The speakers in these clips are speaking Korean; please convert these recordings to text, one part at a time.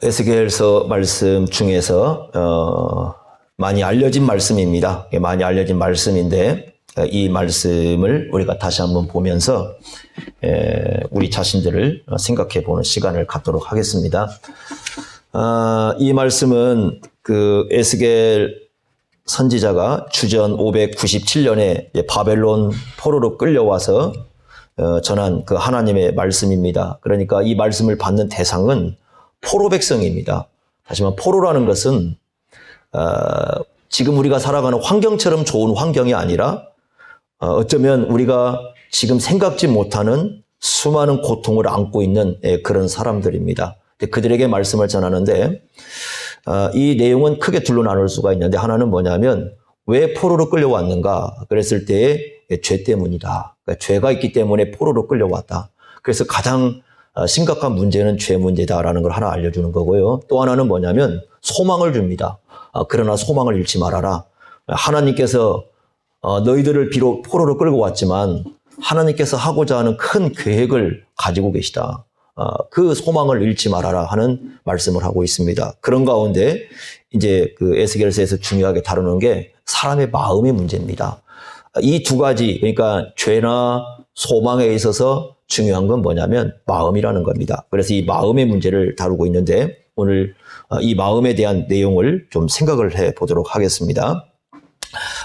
에스겔서 말씀 중에서 많이 알려진 말씀입니다. 많이 알려진 말씀인데 이 말씀을 우리가 다시 한번 보면서 우리 자신들을 생각해 보는 시간을 갖도록 하겠습니다. 이 말씀은 그 에스겔 선지자가 주전 597년에 바벨론 포로로 끌려와서 전한 그 하나님의 말씀입니다. 그러니까 이 말씀을 받는 대상은 포로 백성입니다. 하지만 포로라는 것은 지금 우리가 살아가는 환경처럼 좋은 환경이 아니라 어쩌면 우리가 지금 생각지 못하는 수많은 고통을 안고 있는 그런 사람들입니다. 그들에게 말씀을 전하는데 이 내용은 크게 둘로 나눌 수가 있는데 하나는 뭐냐면 왜 포로로 끌려왔는가 그랬을 때의 죄 때문이다. 그러니까 죄가 있기 때문에 포로로 끌려왔다. 그래서 가장 심각한 문제는 죄 문제다라는 걸 하나 알려주는 거고요. 또 하나는 뭐냐면 소망을 줍니다. 그러나 소망을 잃지 말아라. 하나님께서 너희들을 비록 포로로 끌고 왔지만 하나님께서 하고자 하는 큰 계획을 가지고 계시다. 그 소망을 잃지 말아라 하는 말씀을 하고 있습니다. 그런 가운데 이제 그 에스겔서에서 중요하게 다루는 게 사람의 마음의 문제입니다. 이 두 가지, 그러니까 죄나 소망에 있어서 중요한 건 뭐냐면 마음이라는 겁니다. 그래서 이 마음의 문제를 다루고 있는데 오늘 이 마음에 대한 내용을 좀 생각을 해 보도록 하겠습니다.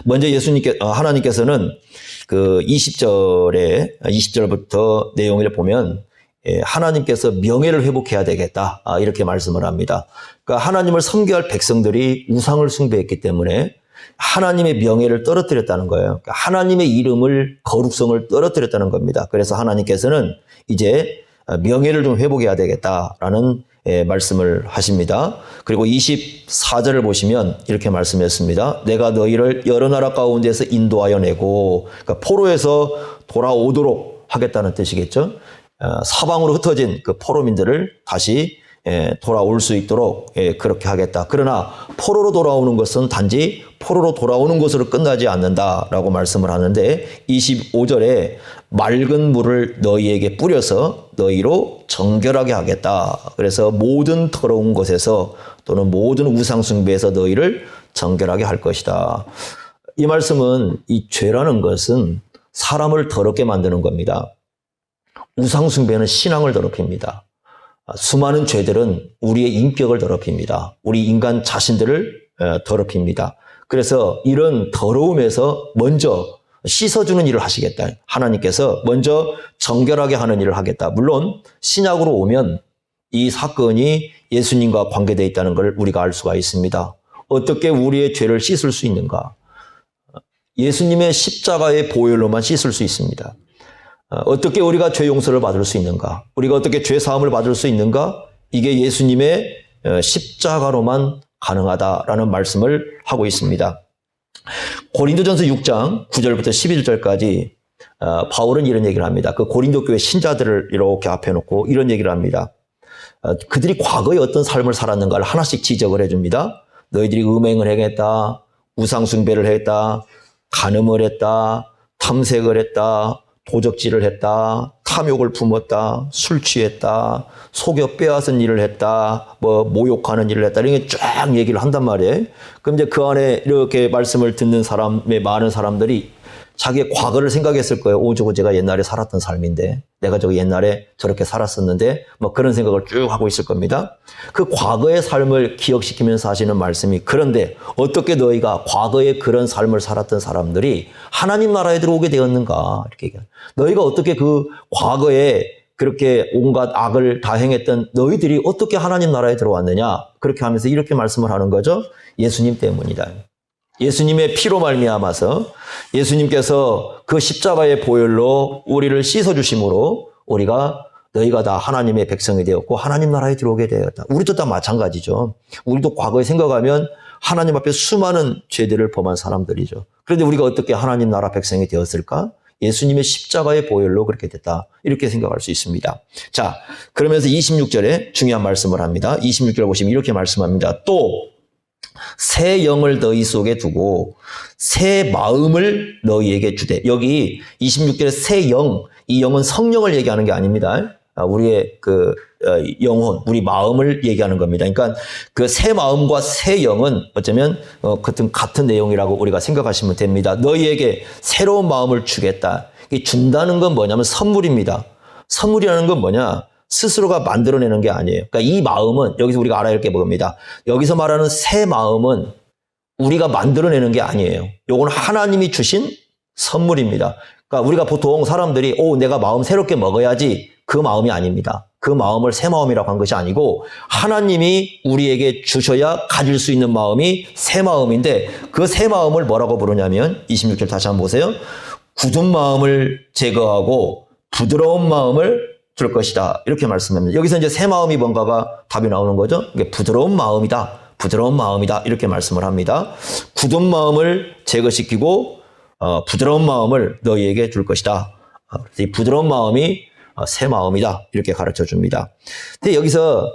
먼저 하나님께서는 그 20절부터 내용을 보면 하나님께서 명예를 회복해야 되겠다. 이렇게 말씀을 합니다. 그러니까 하나님을 섬겨할 백성들이 우상을 숭배했기 때문에 하나님의 명예를 떨어뜨렸다는 거예요. 그러니까 하나님의 이름을, 거룩성을 떨어뜨렸다는 겁니다. 그래서 하나님께서는 이제 명예를 좀 회복해야 되겠다라는 말씀을 하십니다. 그리고 24절을 보시면 이렇게 말씀했습니다. 내가 너희를 여러 나라 가운데서 인도하여 내고, 그러니까 포로에서 돌아오도록 하겠다는 뜻이겠죠. 사방으로 흩어진 그 포로민들을 다시 돌아올 수 있도록 그렇게 하겠다. 그러나 포로로 돌아오는 것은 단지 포로로 돌아오는 것으로 끝나지 않는다라고 말씀을 하는데 25절에 맑은 물을 너희에게 뿌려서 너희로 정결하게 하겠다. 그래서 모든 더러운 것에서 또는 모든 우상 숭배에서 너희를 정결하게 할 것이다. 이 말씀은 이 죄라는 것은 사람을 더럽게 만드는 겁니다. 우상 숭배는 신앙을 더럽힙니다. 수많은 죄들은 우리의 인격을 더럽힙니다. 우리 인간 자신들을 더럽힙니다. 그래서 이런 더러움에서 먼저 씻어주는 일을 하시겠다. 하나님께서 먼저 정결하게 하는 일을 하겠다. 물론 신약으로 오면 이 사건이 예수님과 관계되어 있다는 걸 우리가 알 수가 있습니다. 어떻게 우리의 죄를 씻을 수 있는가? 예수님의 십자가의 보혈로만 씻을 수 있습니다. 어떻게 우리가 죄 용서를 받을 수 있는가? 우리가 어떻게 죄 사함을 받을 수 있는가? 이게 예수님의 십자가로만 가능하다라는 말씀을 하고 있습니다. 고린도전서 6장 9절부터 11절까지 바울은 이런 얘기를 합니다. 그 고린도 교회 신자들을 이렇게 앞에 놓고 이런 얘기를 합니다. 그들이 과거에 어떤 삶을 살았는가를 하나씩 지적을 해줍니다. 너희들이 음행을 행했다, 우상 숭배를 했다, 간음을 했다, 탐색을 했다, 도적질을 했다, 탐욕을 품었다, 술 취했다, 속여 빼앗은 일을 했다, 모욕하는 일을 했다, 이렇게 쫙 얘기를 한단 말이에요. 그럼 이제 그 안에 이렇게 말씀을 듣는 사람의 많은 사람들이 자기의 과거를 생각했을 거예요. 저거 제가 옛날에 살았던 삶인데, 내가 저거 옛날에 저렇게 살았었는데, 그런 생각을 쭉 하고 있을 겁니다. 그 과거의 삶을 기억시키면서 하시는 말씀이, 그런데 어떻게 너희가 과거에 그런 삶을 살았던 사람들이 하나님 나라에 들어오게 되었는가? 이렇게 얘기해요. 너희가 어떻게 그 과거에 그렇게 온갖 악을 다 행했던 너희들이 어떻게 하나님 나라에 들어왔느냐? 그렇게 하면서 이렇게 말씀을 하는 거죠. 예수님 때문이다. 예수님의 피로 말미암아서 예수님께서 그 십자가의 보혈로 우리를 씻어주심으로 너희가 다 하나님의 백성이 되었고 하나님 나라에 들어오게 되었다. 우리도 다 마찬가지죠. 우리도 과거에 생각하면 하나님 앞에 수많은 죄들을 범한 사람들이죠. 그런데 우리가 어떻게 하나님 나라 백성이 되었을까? 예수님의 십자가의 보혈로 그렇게 됐다. 이렇게 생각할 수 있습니다. 자, 그러면서 26절에 중요한 말씀을 합니다. 26절 보시면 이렇게 말씀합니다. 또 새 영을 너희 속에 두고 새 마음을 너희에게 주되. 여기 26절에 새 영, 이 영은 성령을 얘기하는 게 아닙니다. 우리의 영혼, 우리 마음을 얘기하는 겁니다. 그러니까 그 새 마음과 새 영은 어쩌면 같은 내용이라고 우리가 생각하시면 됩니다. 너희에게 새로운 마음을 주겠다. 준다는 건 뭐냐면 선물입니다. 선물이라는 건 뭐냐? 스스로가 만들어내는 게 아니에요. 그러니까 이 마음은 여기서 우리가 알아야 할 게 뭡니다. 여기서 말하는 새 마음은 우리가 만들어내는 게 아니에요. 요건 하나님이 주신 선물입니다. 그러니까 우리가 보통 사람들이 내가 마음 새롭게 먹어야지, 그 마음이 아닙니다. 그 마음을 새 마음이라고 한 것이 아니고 하나님이 우리에게 주셔야 가질 수 있는 마음이 새 마음인데, 그 새 마음을 뭐라고 부르냐면 26절 다시 한번 보세요. 굳은 마음을 제거하고 부드러운 마음을 줄 것이다. 이렇게 말씀합니다. 여기서 이제 새 마음이 뭔가가 답이 나오는 거죠. 이게 부드러운 마음이다. 부드러운 마음이다. 이렇게 말씀을 합니다. 굳은 마음을 제거시키고 부드러운 마음을 너희에게 줄 것이다. 그래서 이 부드러운 마음이 새 마음이다. 이렇게 가르쳐 줍니다. 근데 여기서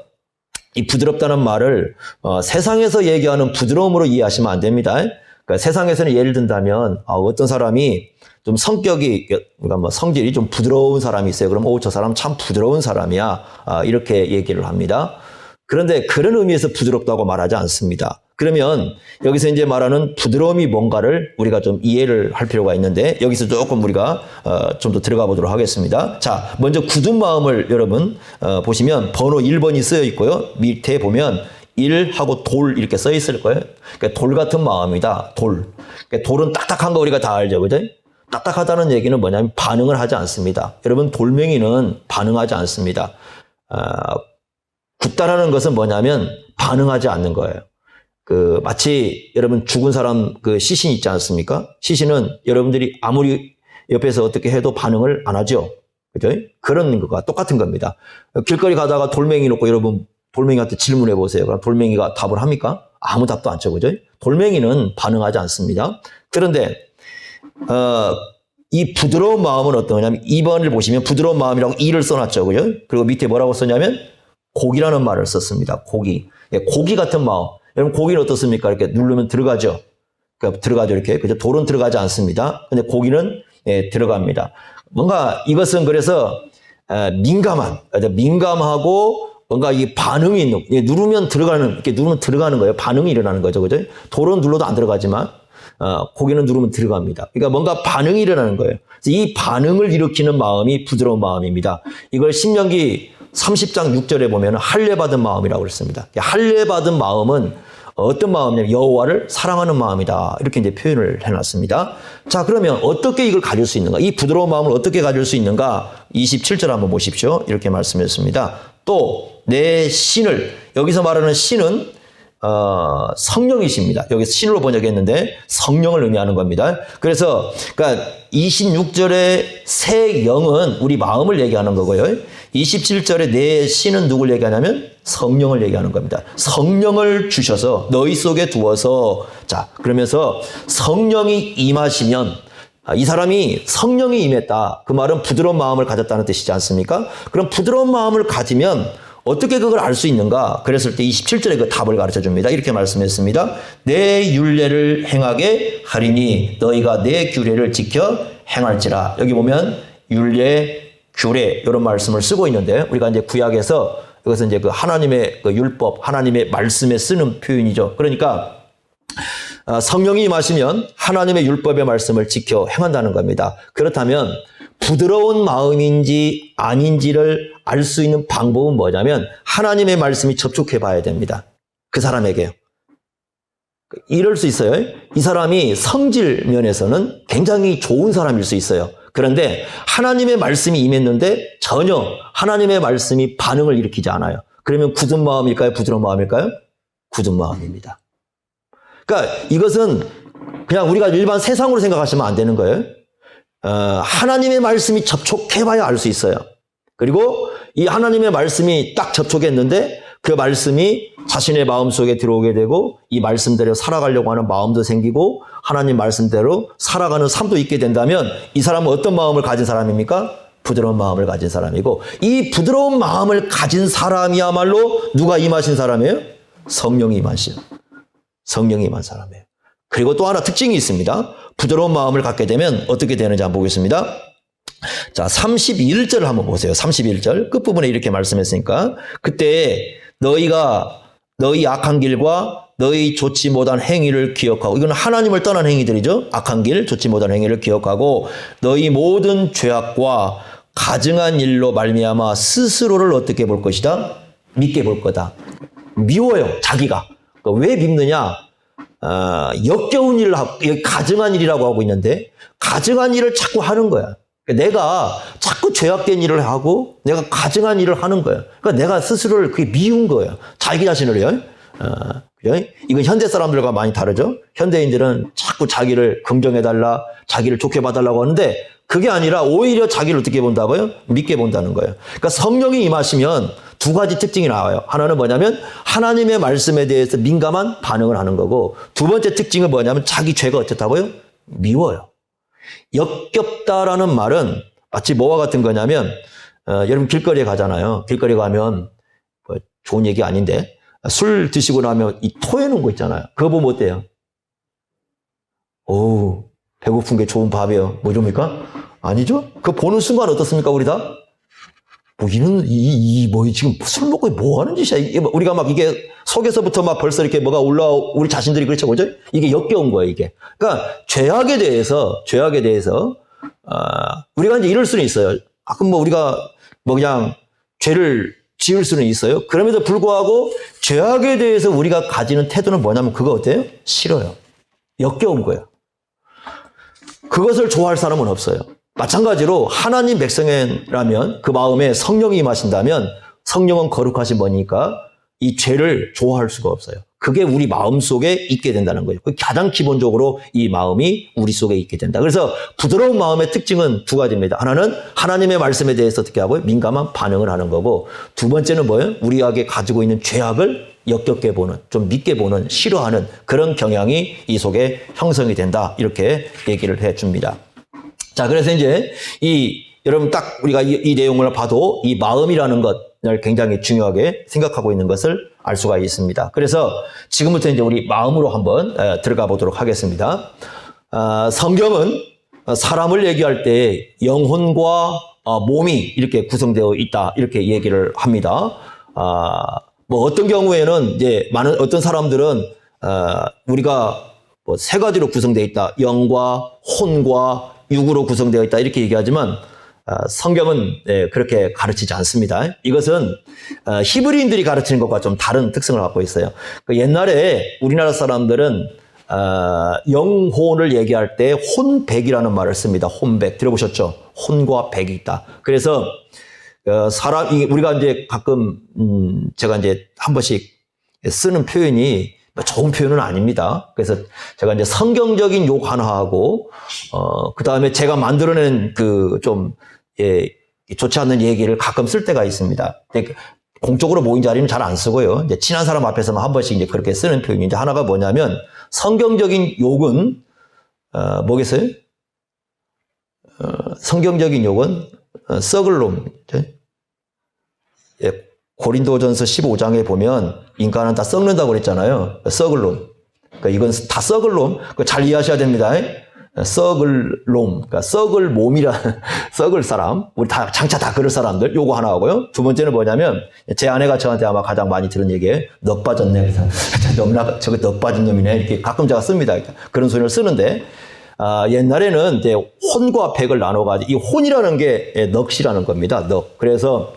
이 부드럽다는 말을 세상에서 얘기하는 부드러움으로 이해하시면 안 됩니다. 그러니까 세상에서는 예를 든다면 어떤 사람이 좀 성격이, 그러니까 성질이 좀 부드러운 사람이 있어요. 그럼 저 사람 참 부드러운 사람이야. 이렇게 얘기를 합니다. 그런데 그런 의미에서 부드럽다고 말하지 않습니다. 그러면 여기서 이제 말하는 부드러움이 뭔가를 우리가 좀 이해를 할 필요가 있는데, 여기서 조금 우리가 좀 더 들어가 보도록 하겠습니다. 자, 먼저 굳은 마음을 여러분 보시면 번호 1번이 쓰여 있고요. 밑에 보면 1하고 돌 이렇게 써 있을 거예요. 그러니까 돌 같은 마음이다. 돌. 그러니까 돌은 딱딱한 거 우리가 다 알죠. 그죠? 딱딱하다는 얘기는 뭐냐면 반응을 하지 않습니다. 여러분, 돌멩이는 반응하지 않습니다. 굳다라는 것은 뭐냐면 반응하지 않는 거예요. 마치 여러분 죽은 사람 시신 있지 않습니까? 시신은 여러분들이 아무리 옆에서 어떻게 해도 반응을 안 하죠. 그죠? 그런 것과 똑같은 겁니다. 길거리 가다가 돌멩이 놓고 여러분 돌멩이한테 질문해 보세요. 그럼 돌멩이가 답을 합니까? 아무 답도 안 쳐. 그죠? 돌멩이는 반응하지 않습니다. 그런데 이 부드러운 마음은 어떤 거냐면 2번을 보시면 부드러운 마음이라고 2를 써놨죠. 그죠? 그리고 밑에 뭐라고 썼냐면 고기라는 말을 썼습니다. 고기. 고기 같은 마음. 여러분, 고기는 어떻습니까? 이렇게 누르면 들어가죠. 그러니까 들어가죠. 이렇게. 그죠? 돌은 들어가지 않습니다. 근데 고기는 들어갑니다. 뭔가 이것은 그래서 민감하고 뭔가 이 반응이 있는, 누르면 들어가는 거예요. 반응이 일어나는 거죠. 그죠? 돌은 눌러도 안 들어가지만 고기는 누르면 들어갑니다. 그러니까 뭔가 반응이 일어나는 거예요. 이 반응을 일으키는 마음이 부드러운 마음입니다. 이걸 신명기 30장 6절에 보면 할례받은 마음이라고 그랬습니다. 할례받은 마음은 어떤 마음이냐면 여호와를 사랑하는 마음이다. 이렇게 이제 표현을 해놨습니다. 자, 그러면 어떻게 이걸 가질 수 있는가? 이 부드러운 마음을 어떻게 가질 수 있는가? 27절 한번 보십시오. 이렇게 말씀했습니다. 또 내 신을, 여기서 말하는 신은 성령이십니다. 여기 신으로 번역했는데 성령을 의미하는 겁니다. 그래서 그러니까 26절의 새 영은 우리 마음을 얘기하는 거고요. 27절에 내 신은 누굴 얘기하냐면 성령을 얘기하는 겁니다. 성령을 주셔서 너희 속에 두어서, 자, 그러면서 성령이 임하시면, 이 사람이 성령이 임했다. 그 말은 부드러운 마음을 가졌다는 뜻이지 않습니까? 그럼 부드러운 마음을 가지면 어떻게 그걸 알 수 있는가? 그랬을 때 27절에 그 답을 가르쳐 줍니다. 이렇게 말씀했습니다. 내 율례를 행하게 하리니 너희가 내 규례를 지켜 행할지라. 여기 보면 율례, 규례 이런 말씀을 쓰고 있는데, 우리가 이제 구약에서 이것은 이제 그 하나님의 그 율법, 하나님의 말씀에 쓰는 표현이죠. 그러니까 성령이 임하시면 하나님의 율법의 말씀을 지켜 행한다는 겁니다. 그렇다면 부드러운 마음인지 아닌지를 알 수 있는 방법은 뭐냐면 하나님의 말씀이 접촉해 봐야 됩니다. 그 사람에게요. 이럴 수 있어요. 이 사람이 성질 면에서는 굉장히 좋은 사람일 수 있어요. 그런데 하나님의 말씀이 임했는데 전혀 하나님의 말씀이 반응을 일으키지 않아요. 그러면 굳은 마음일까요? 부드러운 마음일까요? 굳은 마음입니다. 그러니까 이것은 그냥 우리가 일반 세상으로 생각하시면 안 되는 거예요. 하나님의 말씀이 접촉해봐야 알 수 있어요. 그리고 이 하나님의 말씀이 딱 접촉했는데 그 말씀이 자신의 마음속에 들어오게 되고 이 말씀대로 살아가려고 하는 마음도 생기고 하나님 말씀대로 살아가는 삶도 있게 된다면 이 사람은 어떤 마음을 가진 사람입니까? 부드러운 마음을 가진 사람이고, 이 부드러운 마음을 가진 사람이야말로 누가 임하신 사람이에요? 성령이 임하신, 성령이 임한 사람이에요. 그리고 또 하나 특징이 있습니다. 부드러운 마음을 갖게 되면 어떻게 되는지 한번 보겠습니다. 자, 31절 한번 보세요. 31절 끝부분에 이렇게 말씀했으니까 그때 너희가 너희 악한 길과 너희 좋지 못한 행위를 기억하고, 이건 하나님을 떠난 행위들이죠. 악한 길, 좋지 못한 행위를 기억하고 너희 모든 죄악과 가증한 일로 말미암아 스스로를 어떻게 볼 것이다? 믿게 볼 거다. 미워요, 자기가. 왜 밉느냐? 역겨운 일을 하고, 가증한 일이라고 하고 있는데 가증한 일을 자꾸 하는 거야. 내가 자꾸 죄악된 일을 하고 내가 가증한 일을 하는 거야. 그러니까 내가 스스로를 그게 미운 거야. 자기 자신을요. 그죠? 이건 현대 사람들과 많이 다르죠. 현대인들은 자꾸 자기를 긍정해달라, 자기를 좋게 봐달라고 하는데 그게 아니라 오히려 자기를 어떻게 본다고요? 믿게 본다는 거예요. 그러니까 성령이 임하시면 두 가지 특징이 나와요. 하나는 뭐냐면 하나님의 말씀에 대해서 민감한 반응을 하는 거고, 두 번째 특징은 뭐냐면 자기 죄가 어떻다고요? 미워요. 역겹다라는 말은 마치 뭐와 같은 거냐면 여러분 길거리에 가잖아요. 길거리에 가면 뭐 좋은 얘기 아닌데 술 드시고 나면 이 토해놓은 거 있잖아요. 그거 보면 어때요? 오, 배고픈 게 좋은 밥이에요. 뭐 줍니까? 아니죠? 그거 보는 순간 어떻습니까, 우리 다? 뭐 지금 술 먹고 뭐 하는 짓이야? 이게 우리가 막 이게 속에서부터 막 벌써 이렇게 뭐가 우리 자신들이 그렇죠, 그죠? 이게 역겨운 거예요, 이게. 그러니까 죄악에 대해서, 우리가 이제 이럴 수는 있어요. 가끔 뭐 우리가 뭐 그냥 죄를 지을 수는 있어요. 그럼에도 불구하고 죄악에 대해서 우리가 가지는 태도는 뭐냐면 그거 어때요? 싫어요. 역겨운 거예요. 그것을 좋아할 사람은 없어요. 마찬가지로 하나님 백성이라면 그 마음에 성령이 임하신다면 성령은 거룩하신 분이니까 이 죄를 좋아할 수가 없어요. 그게 우리 마음 속에 있게 된다는 거예요. 가장 기본적으로 이 마음이 우리 속에 있게 된다. 그래서 부드러운 마음의 특징은 두 가지입니다. 하나는 하나님의 말씀에 대해서 어떻게 하고요? 민감한 반응을 하는 거고, 두 번째는 뭐예요? 우리에게 가지고 있는 죄악을 역겹게 보는, 좀 믿게 보는, 싫어하는 그런 경향이 이 속에 형성이 된다. 이렇게 얘기를 해 줍니다. 자, 그래서 이제 여러분 딱 우리가 이 내용을 봐도 이 마음이라는 것을 굉장히 중요하게 생각하고 있는 것을 알 수가 있습니다. 그래서 지금부터 이제 우리 마음으로 한번 들어가 보도록 하겠습니다. 성경은 사람을 얘기할 때 영혼과 몸이 이렇게 구성되어 있다, 이렇게 얘기를 합니다. 뭐 어떤 경우에는 이제 어떤 사람들은 우리가 뭐 세 가지로 구성되어 있다, 영과 혼과 육으로 구성되어 있다, 이렇게 얘기하지만 성경은 그렇게 가르치지 않습니다. 이것은 히브리인들이 가르치는 것과 좀 다른 특성을 갖고 있어요. 옛날에 우리나라 사람들은 영혼을 얘기할 때 혼백이라는 말을 씁니다. 혼백 들어보셨죠? 혼과 백이 있다. 그래서 우리가 이제 가끔 제가 이제 한 번씩 쓰는 표현이 좋은 표현은 아닙니다. 그래서 제가 이제 성경적인 욕 하나하고 그 다음에 제가 만들어낸 좋지 않는 얘기를 가끔 쓸 때가 있습니다. 공적으로 모인 자리는 잘 안 쓰고요. 이제 친한 사람 앞에서만 한 번씩 이제 그렇게 쓰는 표현인데, 하나가 뭐냐면 성경적인 욕은 뭐겠어요? 성경적인 욕은 썩을 놈. 고린도전서 15장에 보면 인간은 다 썩는다고 그랬잖아요. 썩을 놈. 그러니까 이건 다 썩을 놈. 잘 이해하셔야 됩니다. 썩을 놈. 그러니까 썩을 몸이라, 썩을 사람. 우리 다, 장차 다 그럴 사람들. 요거 하나 하고요. 두 번째는 뭐냐면, 제 아내가 저한테 아마 가장 많이 들은 얘기예요. 넋 빠졌네. 그래서, 저거 넋 빠진 놈이네. 이렇게 가끔 제가 씁니다. 그런 소리를 쓰는데, 옛날에는 이제 혼과 백을 나눠가지고, 이 혼이라는 게 넋이라는 겁니다. 넋. 그래서,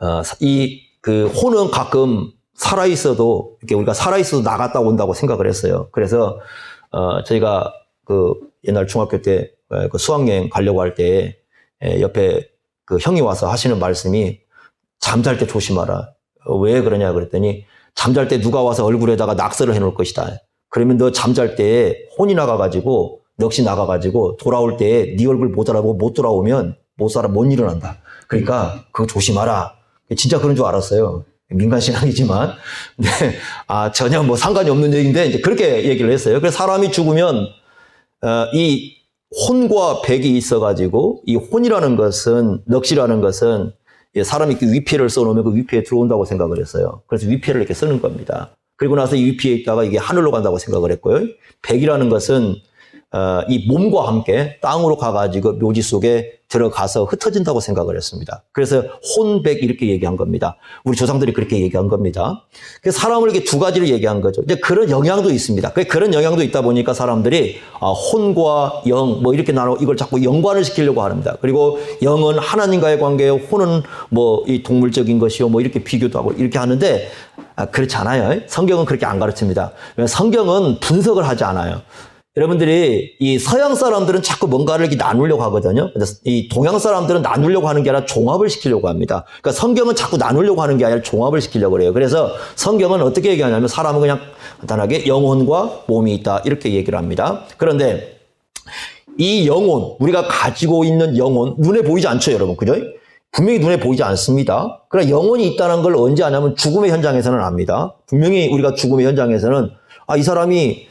혼은 가끔 살아있어도, 이렇게 우리가 살아있어도 나갔다 온다고 생각을 했어요. 그래서, 저희가 옛날 중학교 때 수학여행 가려고 할 때, 옆에 형이 와서 하시는 말씀이 잠잘 때 조심하라. 왜 그러냐 그랬더니, 잠잘 때 누가 와서 얼굴에다가 낙서를 해놓을 것이다. 그러면 너 잠잘 때 혼이 나가가지고, 넋이 나가가지고, 돌아올 때 네 얼굴 못 알아보고 못 돌아오면 못 일어난다. 그러니까 그거 조심하라. 진짜 그런 줄 알았어요. 민간신앙이지만. 근데, 전혀 뭐 상관이 없는 얘기인데, 이제 그렇게 얘기를 했어요. 그래서 사람이 죽으면, 이 혼과 백이 있어가지고, 이 혼이라는 것은, 넋이라는 것은, 사람이 이렇게 위패를 써놓으면 그 위패에 들어온다고 생각을 했어요. 그래서 위패를 이렇게 쓰는 겁니다. 그리고 나서 이 위패에 있다가 이게 하늘로 간다고 생각을 했고요. 백이라는 것은, 이 몸과 함께 땅으로 가가지고 묘지 속에 들어가서 흩어진다고 생각을 했습니다. 그래서 혼백 이렇게 얘기한 겁니다. 우리 조상들이 그렇게 얘기한 겁니다. 그래서 사람을 이렇게 두 가지를 얘기한 거죠. 이제 그런 영향도 있습니다. 그런 영향도 있다 보니까 사람들이 혼과 영 뭐 이렇게 나눠 이걸 자꾸 연관을 시키려고 합니다. 그리고 영은 하나님과의 관계예요. 혼은 뭐 이 동물적인 것이요. 뭐 이렇게 비교도 하고 이렇게 하는데 그렇지 않아요. 성경은 그렇게 안 가르칩니다. 성경은 분석을 하지 않아요. 여러분들이 이 서양 사람들은 자꾸 뭔가를 이렇게 나누려고 하거든요. 이 동양 사람들은 나누려고 하는 게 아니라 종합을 시키려고 합니다. 그러니까 성경은 자꾸 나누려고 하는 게 아니라 종합을 시키려고 해요. 그래서 성경은 어떻게 얘기하냐면 사람은 그냥 간단하게 영혼과 몸이 있다 이렇게 얘기를 합니다. 그런데 이 영혼, 우리가 가지고 있는 영혼 눈에 보이지 않죠, 여러분. 그죠? 분명히 눈에 보이지 않습니다. 그러나 영혼이 있다는 걸 언제 아냐면 죽음의 현장에서는 압니다. 분명히 우리가 죽음의 현장에서는 이 사람이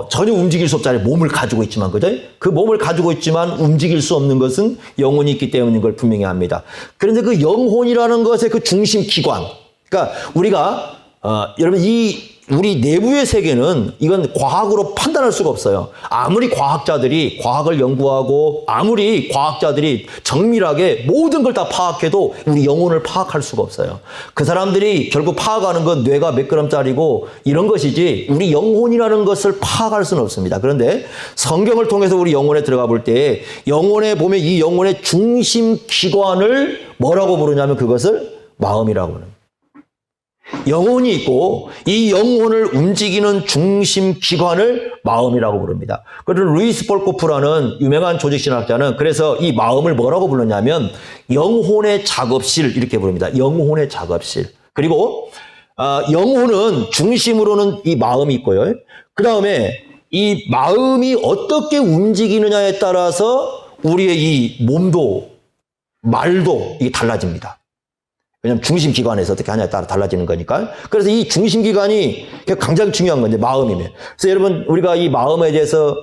전혀 움직일 수 없잖아요. 몸을 가지고 있지만, 그죠? 그 몸을 가지고 있지만 움직일 수 없는 것은 영혼이 있기 때문인 걸 분명히 압니다. 그런데 그 영혼이라는 것의 그 중심 기관. 그러니까 우리가, 여러분, 우리 내부의 세계는 이건 과학으로 판단할 수가 없어요. 아무리 과학자들이 과학을 연구하고 아무리 과학자들이 정밀하게 모든 걸 다 파악해도 우리 영혼을 파악할 수가 없어요. 그 사람들이 결국 파악하는 건 뇌가 몇 그램짜리고 이런 것이지 우리 영혼이라는 것을 파악할 수는 없습니다. 그런데 성경을 통해서 우리 영혼에 들어가 볼 때 영혼에 보면 이 영혼의 중심 기관을 뭐라고 부르냐면 그것을 마음이라고 합니다. 영혼이 있고 이 영혼을 움직이는 중심 기관을 마음이라고 부릅니다. 그래서 루이스 볼코프라는 유명한 조직신학자는 그래서 이 마음을 뭐라고 불렀냐면 영혼의 작업실 이렇게 부릅니다. 영혼의 작업실. 그리고 영혼은 중심으로는 이 마음이 있고요. 그 다음에 이 마음이 어떻게 움직이느냐에 따라서 우리의 이 몸도 말도 이게 달라집니다. 왜냐하면 중심 기관에서 어떻게 하냐에 따라 달라지는 거니까. 그래서 이 중심 기관이 굉장히 중요한 건데 마음이면. 그래서 여러분 우리가 이 마음에 대해서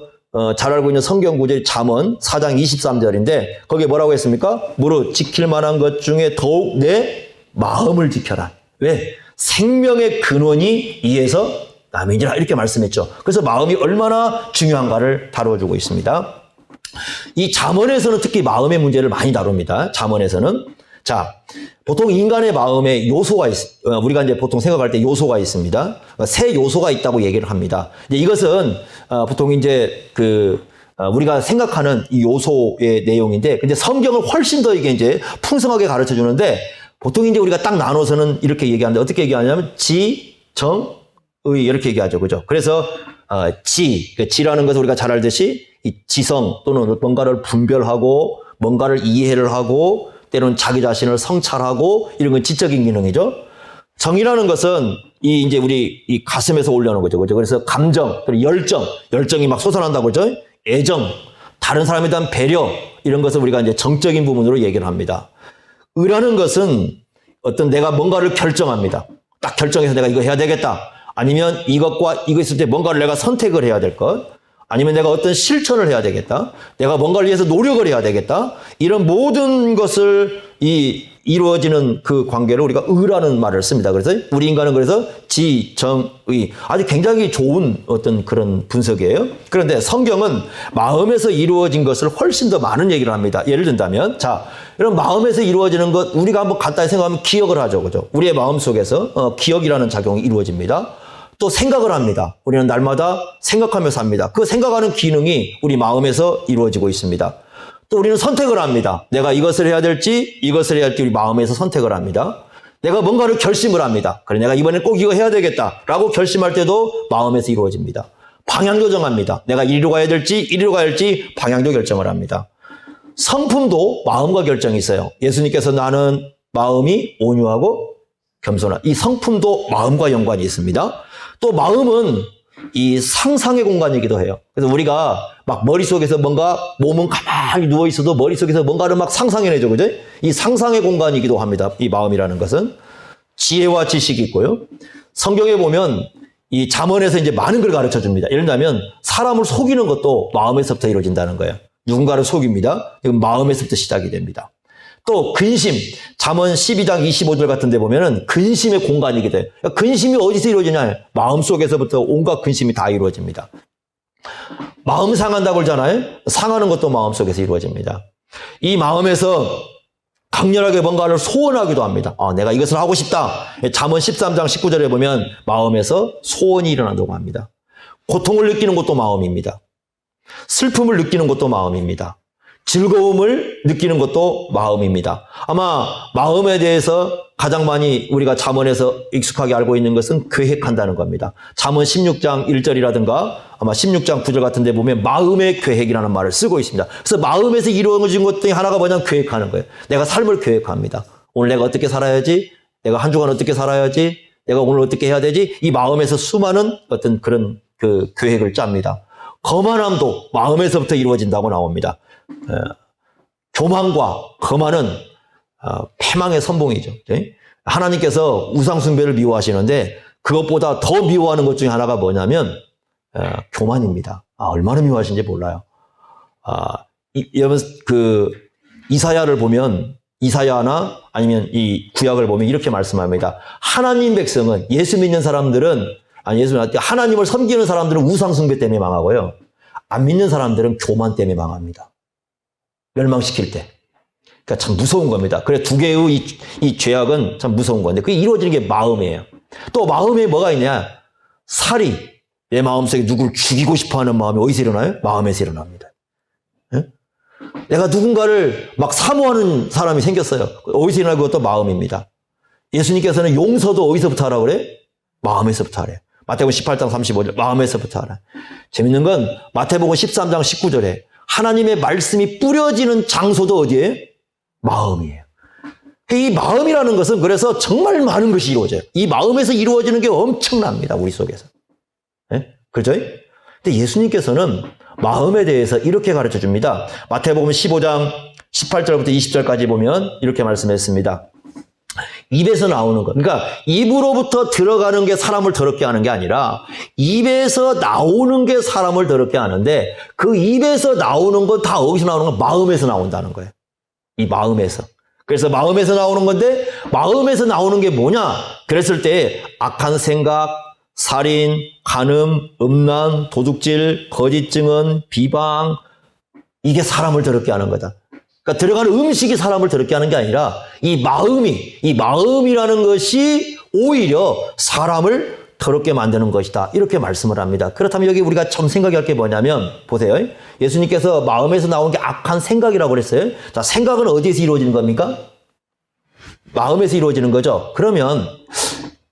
잘 알고 있는 성경 구절이 잠언 4장 23절인데 거기에 뭐라고 했습니까? 무릇 지킬 만한 것 중에 더욱 내 마음을 지켜라. 왜? 생명의 근원이 이에서 남이니라 이렇게 말씀했죠. 그래서 마음이 얼마나 중요한가를 다뤄주고 있습니다. 이 잠언에서는 특히 마음의 문제를 많이 다룹니다. 잠언에서는. 자, 보통 인간의 마음에 요소가 우리가 이제 보통 생각할 때 요소가 있습니다. 세 요소가 있다고 얘기를 합니다. 이것은 보통 이제 우리가 생각하는 이 요소의 내용인데, 근데 성경을 훨씬 더 이게 이제 풍성하게 가르쳐 주는데, 보통 이제 우리가 딱 나눠서는 이렇게 얘기하는데, 어떻게 얘기하냐면 지, 정, 의 이렇게 얘기하죠. 그죠? 그래서 지라는 것을 우리가 잘 알듯이 이 지성 또는 뭔가를 분별하고 뭔가를 이해를 하고 때로는 자기 자신을 성찰하고 이런 건 지적인 기능이죠. 정이라는 것은 이제 우리 이 가슴에서 올라오는 거죠. 그죠? 그래서 감정, 그리고 열정이 막 솟아난다고 그러죠. 애정, 다른 사람에 대한 배려, 이런 것을 우리가 이제 정적인 부분으로 얘기를 합니다. 의라는 것은 어떤 내가 뭔가를 결정합니다. 딱 결정해서 내가 이거 해야 되겠다. 아니면 이것과 이거 있을 때 뭔가를 내가 선택을 해야 될 것. 아니면 내가 어떤 실천을 해야 되겠다. 내가 뭔가를 위해서 노력을 해야 되겠다. 이런 모든 것을 이루어지는 그 관계를 우리가 의라는 말을 씁니다. 그래서 우리 인간은 그래서 지, 정, 의. 아주 굉장히 좋은 어떤 그런 분석이에요. 그런데 성경은 마음에서 이루어진 것을 훨씬 더 많은 얘기를 합니다. 예를 든다면, 자, 이런 마음에서 이루어지는 것, 우리가 한번 간단히 생각하면 기억을 하죠. 그죠? 우리의 마음 속에서 기억이라는 작용이 이루어집니다. 또 생각을 합니다. 우리는 날마다 생각하며 삽니다. 그 생각하는 기능이 우리 마음에서 이루어지고 있습니다. 또 우리는 선택을 합니다. 내가 이것을 해야 될지 이것을 해야 할지 우리 마음에서 선택을 합니다. 내가 뭔가를 결심을 합니다. 그래, 내가 이번에 꼭 이거 해야 되겠다라고 결심할 때도 마음에서 이루어집니다. 방향 조정합니다. 내가 이리로 가야 될지 이리로 가야 할지 방향도 결정을 합니다. 성품도 마음과 결정이 있어요. 예수님께서 나는 마음이 온유하고 겸손한, 이 성품도 마음과 연관이 있습니다. 또 마음은 이 상상의 공간이기도 해요. 그래서 우리가 막 머릿속에서 뭔가, 몸은 가만히 누워있어도 머릿속에서 뭔가를 막 상상해내죠. 그죠? 이 상상의 공간이기도 합니다. 이 마음이라는 것은. 지혜와 지식이 있고요. 성경에 보면 이 잠언에서 이제 많은 걸 가르쳐 줍니다. 예를 들면 사람을 속이는 것도 마음에서부터 이루어진다는 거예요. 누군가를 속입니다. 이건 마음에서부터 시작이 됩니다. 또 근심, 잠언 12장 25절 같은 데 보면은 근심의 공간이기도 해요. 근심이 어디서 이루어지냐? 마음속에서부터 온갖 근심이 다 이루어집니다. 마음 상한다고 그러잖아요. 상하는 것도 마음속에서 이루어집니다. 이 마음에서 강렬하게 뭔가를 소원하기도 합니다. 내가 이것을 하고 싶다. 잠언 13장 19절에 보면 마음에서 소원이 일어난다고 합니다. 고통을 느끼는 것도 마음입니다. 슬픔을 느끼는 것도 마음입니다. 즐거움을 느끼는 것도 마음입니다. 아마 마음에 대해서 가장 많이 우리가 잠언에서 익숙하게 알고 있는 것은 계획한다는 겁니다. 잠언 16장 1절이라든가 아마 16장 9절 같은 데 보면 마음의 계획이라는 말을 쓰고 있습니다. 그래서 마음에서 이루어진 것 중에 하나가 뭐냐면 계획하는 거예요. 내가 삶을 계획합니다. 오늘 내가 어떻게 살아야지? 내가 한 주간 어떻게 살아야지? 내가 오늘 어떻게 해야 되지? 이 마음에서 수많은 어떤 그런 그 계획을 짭니다. 거만함도 마음에서부터 이루어진다고 나옵니다. 교만과 거만은 패망의 선봉이죠. 하나님께서 우상숭배를 미워하시는데 그것보다 더 미워하는 것 중에 하나가 뭐냐면 교만입니다. 얼마나 미워하시는지 몰라요. 여러분 그 이사야를 보면 이사야나 아니면 이 구약을 보면 이렇게 말씀합니다. 하나님 백성은 예수 믿는 사람들은 하나님을 섬기는 사람들은 우상숭배 때문에 망하고요. 안 믿는 사람들은 교만 때문에 망합니다. 멸망시킬 때. 그러니까 참 무서운 겁니다. 그래 두 개의 이 죄악은 참 무서운 건데 그게 이루어지는 게 마음이에요. 또 마음에 뭐가 있냐? 살이 내 마음속에 누구를 죽이고 싶어하는 마음이 어디서 일어나요? 마음에서 일어납니다. 예? 내가 누군가를 막 사모하는 사람이 생겼어요. 어디서 일어나는 것도 마음입니다. 예수님께서는 용서도 어디서부터 하라고 그래? 마음에서부터 하래요. 마태복음 18장 35절 마음에서부터 하라. 재밌는 건 마태복음 13장 19절에 하나님의 말씀이 뿌려지는 장소도 어디예요? 마음이에요. 이 마음이라는 것은 그래서 정말 많은 것이 이루어져요. 이 마음에서 이루어지는 게 엄청납니다. 우리 속에서. 네? 그렇죠? 근데 예수님께서는 마음에 대해서 이렇게 가르쳐 줍니다. 마태복음 15장 18절부터 20절까지 보면 이렇게 말씀했습니다. 입에서 나오는 것. 그러니까 입으로부터 들어가는 게 사람을 더럽게 하는 게 아니라 입에서 나오는 게 사람을 더럽게 하는데 그 입에서 나오는 건 다 어디서 나오는 건 마음에서 나온다는 거예요. 이 마음에서. 그래서 마음에서 나오는 건데 마음에서 나오는 게 뭐냐? 그랬을 때 악한 생각, 살인, 간음, 음란, 도둑질, 거짓 증언, 비방 이게 사람을 더럽게 하는 거다. 그러니까 들어가는 음식이 사람을 더럽게 하는 게 아니라 이 마음이라는 것이 오히려 사람을 더럽게 만드는 것이다. 이렇게 말씀을 합니다. 그렇다면 여기 우리가 좀 생각할 게 뭐냐면 보세요. 예수님께서 마음에서 나온 게 악한 생각이라고 그랬어요. 자, 생각은 어디에서 이루어지는 겁니까? 마음에서 이루어지는 거죠. 그러면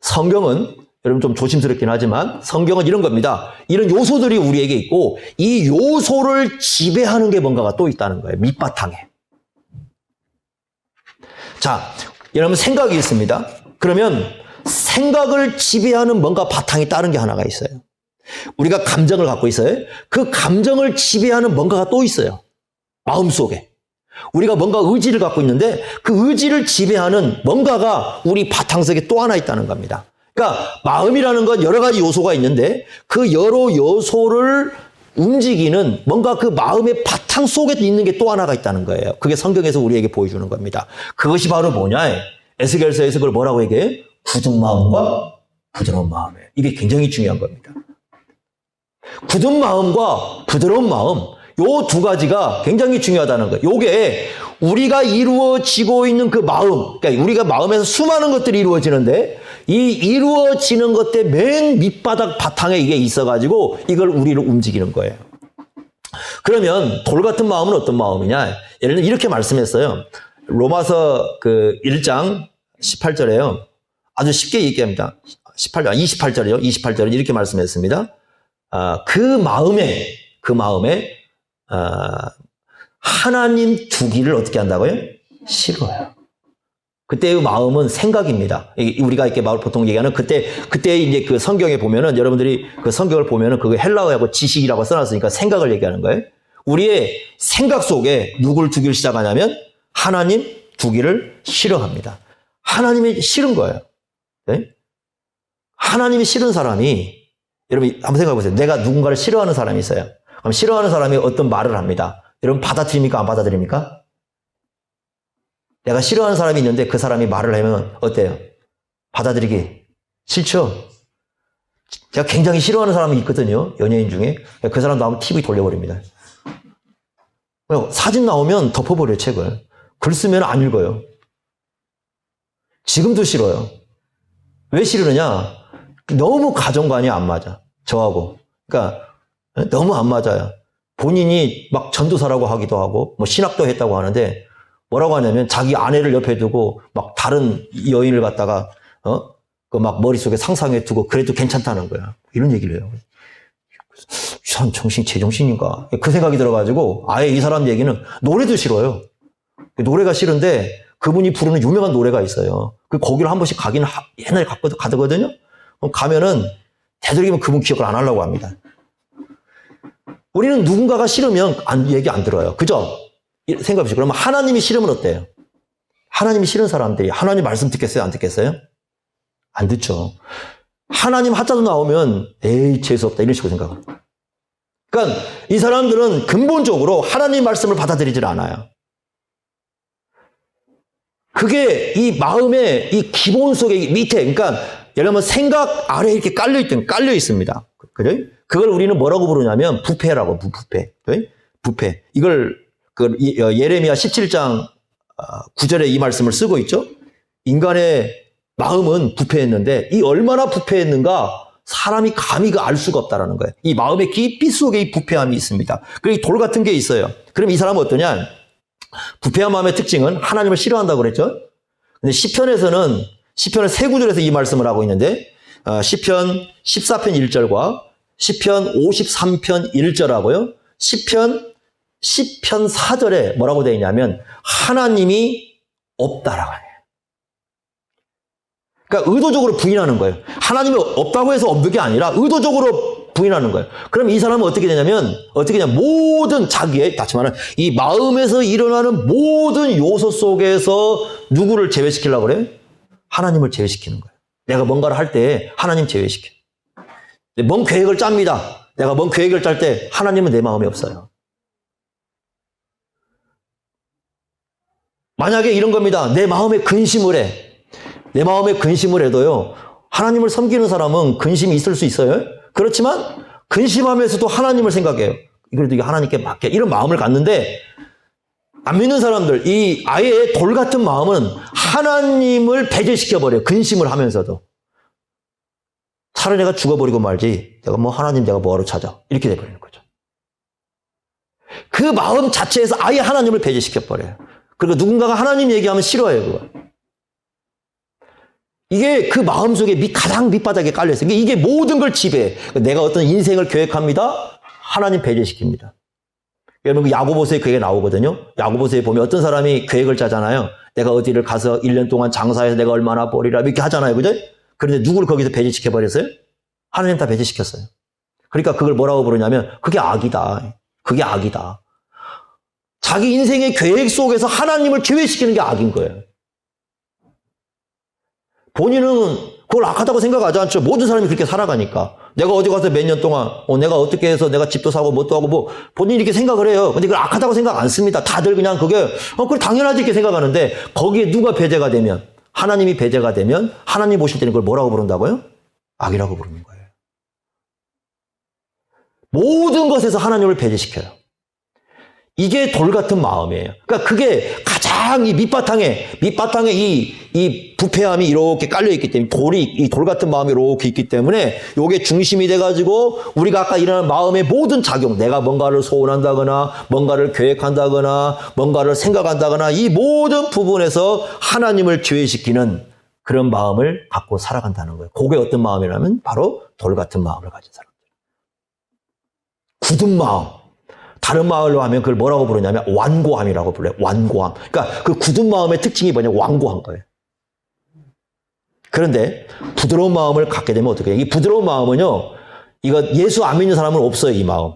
성경은 여러분 좀 조심스럽긴 하지만 성경은 이런 겁니다. 이런 요소들이 우리에게 있고 이 요소를 지배하는 게 뭔가가 또 있다는 거예요. 밑바탕에. 자, 여러분 생각이 있습니다. 그러면 생각을 지배하는 뭔가 바탕이 다른 게 하나가 있어요. 우리가 감정을 갖고 있어요. 그 감정을 지배하는 뭔가가 또 있어요. 마음속에. 우리가 뭔가 의지를 갖고 있는데 그 의지를 지배하는 뭔가가 우리 바탕 속에 또 하나 있다는 겁니다. 그러니까 마음이라는 건 여러 가지 요소가 있는데 그 여러 요소를 움직이는 뭔가 그 마음의 바탕 속에 있는 게 또 하나가 있다는 거예요. 그게 성경에서 우리에게 보여주는 겁니다. 그것이 바로 뭐냐? 에스겔서에서 그걸 뭐라고 얘기해? 굳은 마음과 부드러운 마음이에요. 이게 굉장히 중요한 겁니다. 굳은 마음과 부드러운 마음, 요 두 가지가 굉장히 중요하다는 거예요. 요게 우리가 이루어지고 있는 그 마음, 그러니까 우리가 마음에서 수많은 것들이 이루어지는데 이 이루어지는 것들 맨 밑바닥 바탕에 이게 있어가지고 이걸 우리를 움직이는 거예요. 그러면 돌 같은 마음은 어떤 마음이냐? 예를 들어 이렇게 말씀했어요. 로마서 그 1장 18절에요. 아주 쉽게 얘기합니다. 28절이요. 28절은 이렇게 말씀했습니다. 그 마음에 하나님 두기를 어떻게 한다고요? 싫어요. 그때의 마음은 생각입니다. 우리가 이렇게 보통 얘기하는 그때 이제 그 성경에 보면은 여러분들이 그 성경을 보면은 그거 헬라어하고 지식이라고 써놨으니까 생각을 얘기하는 거예요. 우리의 생각 속에 누구를 두기를 시작하냐면 하나님 두기를 싫어합니다. 하나님이 싫은 거예요. 네? 하나님이 싫은 사람이 여러분 한번 생각해 보세요. 내가 누군가를 싫어하는 사람이 있어요. 그럼 싫어하는 사람이 어떤 말을 합니다. 여러분 받아들입니까? 안 받아들입니까? 내가 싫어하는 사람이 있는데 그 사람이 말을 하면 어때요? 받아들이기 싫죠? 제가 굉장히 싫어하는 사람이 있거든요. 연예인 중에. 그 사람 나오면 TV 돌려버립니다. 사진 나오면 덮어버려요, 책을. 글 쓰면 안 읽어요. 지금도 싫어요. 왜 싫으느냐? 너무 가정관이 안 맞아. 저하고. 그러니까 너무 안 맞아요. 본인이 막 전도사라고 하기도 하고 뭐 신학도 했다고 하는데 뭐라고 하냐면 자기 아내를 옆에 두고 막 다른 여인을 갖다가 그 막 머릿속에 상상해 두고 그래도 괜찮다는 거야. 이런 얘기를 해요. 이 사람 정신 제정신인가? 그 생각이 들어가지고 아예 이 사람 얘기는 노래도 싫어요. 노래가 싫은데 그분이 부르는 유명한 노래가 있어요. 거기를 한 번씩 가기는 옛날에 가거든요. 가면은 되도록이면 그분 기억을 안 하려고 합니다. 우리는 누군가가 싫으면 얘기 안 들어요. 그죠? 생각해보시죠. 그러면 하나님이 싫으면 어때요? 하나님이 싫은 사람들이 하나님 말씀 듣겠어요? 안 듣겠어요? 안 듣죠. 하나님 하자도 나오면 에이 재수없다 이런 식으로 생각합니다. 그러니까 이 사람들은 근본적으로 하나님 말씀을 받아들이질 않아요. 그게 이 마음의 이 기본 속에 밑에 그러니까 예를 들면 생각 아래에 이렇게 깔려 있습니다. 그죠? 그걸 우리는 뭐라고 부르냐면 부패라고 부패. 부패. 이걸 예레미야 17장 9절에 이 말씀을 쓰고 있죠. 인간의 마음은 부패했는데 이 얼마나 부패했는가 사람이 감히 알 수가 없다라는 거예요. 이 마음의 깊이 속에 이 부패함이 있습니다. 그리고 돌 같은 게 있어요. 그럼 이 사람은 어떠냐? 부패한 마음의 특징은 하나님을 싫어한다고 그랬죠. 근데 시편에서는 시편의 세 구절에서 이 말씀을 하고 있는데 시편 14편 1절과 시편 53편 1절하고요. 시편 4절에 뭐라고 되어 있냐면 하나님이 없다라고 해요. 그러니까 의도적으로 부인하는 거예요. 하나님이 없다고 해서 없는 게 아니라 의도적으로 부인하는 거예요. 그럼 이 사람은 어떻게 되냐면 모든 자기의 다시 말하면 이 마음에서 일어나는 모든 요소 속에서 누구를 제외시키려고 그래요? 하나님을 제외시키는 거예요. 내가 뭔가를 할 때 하나님 제외시켜. 뭔 계획을 짭니다. 내가 뭔 계획을 짤 때 하나님은 내 마음에 없어요. 만약에 이런 겁니다. 내 마음에 근심을 해. 내 마음에 근심을 해도요. 하나님을 섬기는 사람은 근심이 있을 수 있어요. 그렇지만 근심하면서도 하나님을 생각해요. 그래도 이게 하나님께 맡겨. 이런 마음을 갖는데 안 믿는 사람들, 이 아예 돌 같은 마음은 하나님을 배제시켜버려요. 근심을 하면서도. 차라리 내가 죽어버리고 말지. 내가 하나님 내가 뭐하러 찾아. 이렇게 돼버리는 거죠. 그 마음 자체에서 아예 하나님을 배제시켜버려요. 그리고 누군가가 하나님 얘기하면 싫어해요. 그거. 이게 그 마음속에 가장 밑바닥에 깔려있어요. 이게 모든 걸 지배해. 내가 어떤 인생을 계획합니다. 하나님 배제시킵니다. 여러분 야고보서에 그게 나오거든요. 야고보서에 보면 어떤 사람이 계획을 짜잖아요. 내가 어디를 가서 1년 동안 장사해서 내가 얼마나 벌이라 이렇게 하잖아요. 그죠? 그런데 누구를 거기서 배제시켜버렸어요? 하나님 다 배제시켰어요. 그러니까 그걸 뭐라고 부르냐면 그게 악이다. 그게 악이다. 자기 인생의 계획 속에서 하나님을 제외시키는 게 악인 거예요. 본인은 그걸 악하다고 생각하지 않죠. 모든 사람이 그렇게 살아가니까. 내가 어디 가서 몇 년 동안 내가 어떻게 해서 내가 집도 사고 뭣도 하고 본인이 이렇게 생각을 해요. 근데 그걸 악하다고 생각 안 씁니다. 다들 그냥 그걸 당연하지 이렇게 생각하는데 거기에 누가 배제가 되면 하나님이 배제가 되면 하나님 보실 때는 그걸 뭐라고 부른다고요? 악이라고 부르는 거예요. 모든 것에서 하나님을 배제시켜요. 이게 돌 같은 마음이에요. 그러니까 그게 가장 이 밑바탕에 이 부패함이 이렇게 깔려있기 때문에 이 돌 같은 마음이 이렇게 있기 때문에 이게 중심이 돼가지고 우리가 아까 일어난 마음의 모든 작용, 내가 뭔가를 소원한다거나 뭔가를 계획한다거나 뭔가를 생각한다거나 이 모든 부분에서 하나님을 제외시키는 그런 마음을 갖고 살아간다는 거예요. 그게 어떤 마음이라면 바로 돌 같은 마음을 가진 사람들. 굳은 마음. 다른 말로 하면 그걸 뭐라고 부르냐면 완고함이라고 불러요. 완고함. 그러니까 그 굳은 마음의 특징이 뭐냐면 완고한 거예요. 그런데 부드러운 마음을 갖게 되면 어떻게 해요? 이 부드러운 마음은요. 이거 예수 안 믿는 사람은 없어요. 이 마음.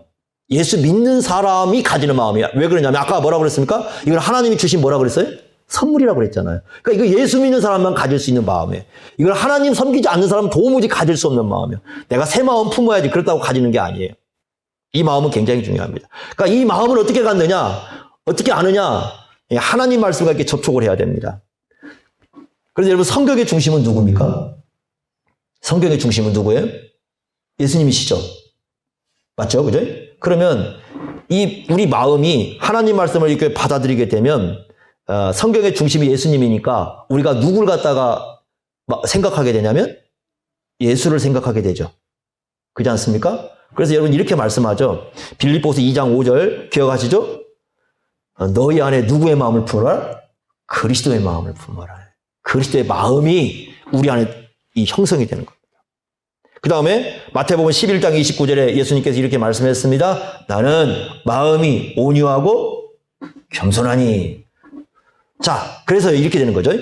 예수 믿는 사람이 가지는 마음이야. 왜 그러냐면 아까 뭐라고 그랬습니까? 이걸 하나님이 주신 뭐라고 그랬어요? 선물이라고 그랬잖아요. 그러니까 이거 예수 믿는 사람만 가질 수 있는 마음이에요. 이걸 하나님 섬기지 않는 사람은 도무지 가질 수 없는 마음이에요. 내가 새 마음 품어야지 그렇다고 가지는 게 아니에요. 이 마음은 굉장히 중요합니다. 그러니까 이 마음을 어떻게 갖느냐? 어떻게 아느냐? 하나님 말씀과 이렇게 접촉을 해야 됩니다. 그래서 여러분 성경의 중심은 누굽니까? 성경의 중심은 누구예요? 예수님이시죠. 맞죠? 그죠? 그러면 우리 마음이 하나님 말씀을 이렇게 받아들이게 되면 성경의 중심이 예수님이니까 우리가 누굴 갖다가 생각하게 되냐면 예수를 생각하게 되죠. 그렇지 않습니까? 그래서 여러분 이렇게 말씀하죠. 빌립보서 2장 5절 기억하시죠? 너희 안에 누구의 마음을 품어라? 그리스도의 마음을 품어라. 그리스도의 마음이 우리 안에 이 형성이 되는 겁니다. 그 다음에 마태복음 11장 29절에 예수님께서 이렇게 말씀했습니다. 나는 마음이 온유하고 겸손하니. 자, 그래서 이렇게 되는 거죠.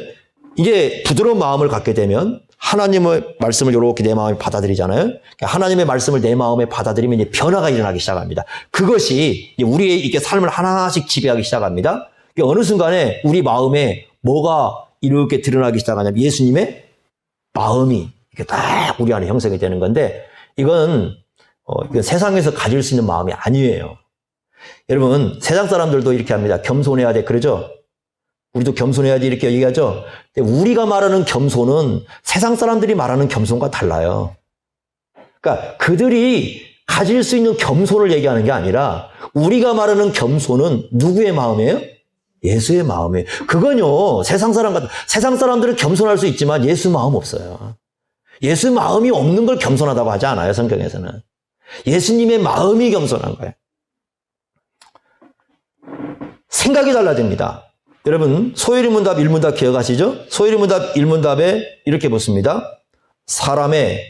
이제 부드러운 마음을 갖게 되면 하나님의 말씀을 이렇게 내 마음에 받아들이잖아요. 하나님의 말씀을 내 마음에 받아들이면 이제 변화가 일어나기 시작합니다. 그것이 우리의 이렇게 삶을 하나씩 지배하기 시작합니다. 어느 순간에 우리 마음에 뭐가 이렇게 드러나기 시작하냐면 예수님의 마음이 이렇게 딱 우리 안에 형성이 되는 건데 이건 세상에서 가질 수 있는 마음이 아니에요. 여러분 세상 사람들도 이렇게 합니다. 겸손해야 돼 그러죠? 우리도 겸손해야지 이렇게 얘기하죠. 근데 우리가 말하는 겸손은 세상 사람들이 말하는 겸손과 달라요. 그러니까 그들이 가질 수 있는 겸손을 얘기하는 게 아니라 우리가 말하는 겸손은 누구의 마음이에요? 예수의 마음이에요. 그건요 세상 사람들은 겸손할 수 있지만 예수 마음 없어요. 예수 마음이 없는 걸 겸손하다고 하지 않아요. 성경에서는. 예수님의 마음이 겸손한 거예요. 생각이 달라집니다. 여러분 소요리문답 1문답 기억하시죠? 소요리문답 1문답에 이렇게 묻습니다. 사람의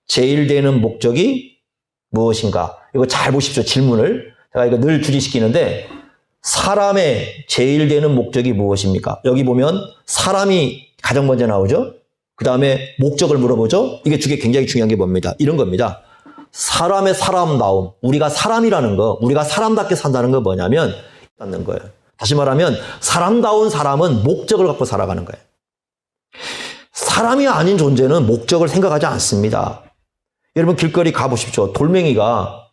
제일 되는 목적이 무엇인가? 이거 잘 보십시오. 질문을. 제가 이거 늘 주지시키는데 사람의 제일 되는 목적이 무엇입니까? 여기 보면 사람이 가장 먼저 나오죠? 그 다음에 목적을 물어보죠? 이게 굉장히 중요한 게 뭡니다? 이런 겁니다. 사람의 사람다움. 우리가 사람이라는 거, 우리가 사람답게 산다는 거 뭐냐면 받는 거예요. 다시 말하면 사람다운 사람은 목적을 갖고 살아가는 거예요. 사람이 아닌 존재는 목적을 생각하지 않습니다. 여러분 길거리 가보십시오. 돌멩이가